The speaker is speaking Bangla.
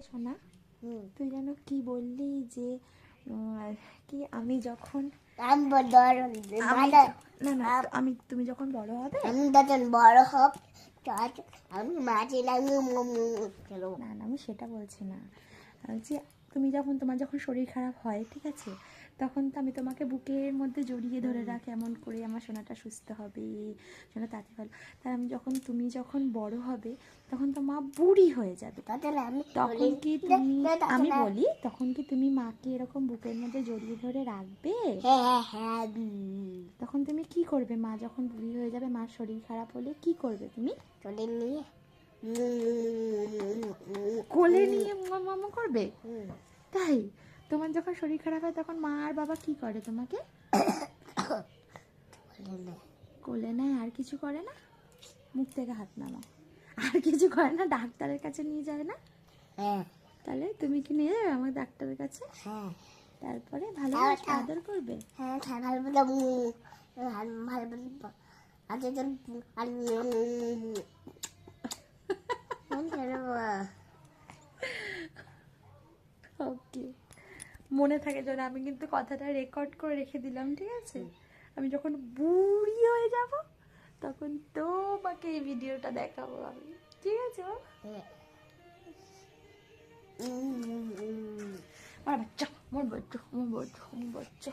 শোনা, তুই যেন কি বললি যে কি আমি যখন না না আমি তুমি যখন বড় হবে আমি যখন বড় হব আমি মাঝে না না আমি সেটা বলছি না, যে তুমি যখন তোমার যখন শরীর খারাপ হয় ঠিক আছে, তখন তো আমি তোমাকে বুকের মধ্যে জড়িয়ে ধরে রাখি এমন করে আমার সোনাটা সুস্থ হবে, সোনা তাতে ভালো। তাই তুমি যখন বড় হবে তখন তো মা বুড়ি হয়ে যাবে, তখন কি তুমি আমি বলি তখন কি তুমি মাকে এরকম বুকের মধ্যে জড়িয়ে ধরে রাখবে? হ্যাঁ তখন তুমি কি করবে? মা যখন বুড়ি হয়ে যাবে, মার শরীর খারাপ হলে কি করবে তুমি? চলে নিয়ে কোলে নিয়ে মামা করবে? তাই তোমার যখন শরীর খারাপ হয় তখন মা আর বাবা কি করে তোমাকে? কোলে নেয়, আর কিছু করে না? মুখ থেকে হাত নামাও, আর কিছু করে না? ডাক্তারের কাছে নিয়ে যায় না? হ্যাঁ তাহলে তুমি কি নিয়ে যাবে আমার ডাক্তারের কাছে? হ্যাঁ তারপরে ভালো আদর করবে? হ্যাঁ ভালো ওকে, মনে থাকে যেন, আমি কিন্তু কথাটা রেকর্ড করে রেখে দিলাম, ঠিক আছে? আমি যখন বুড়ি হয়ে যাব তখন তোমাকে এই ভিডিওটা দেখাবো আমি, ঠিক আছে? আমার বাচ্চা, আমার বাচ্চা, আমার বাচ্চা, আমার বাচ্চা।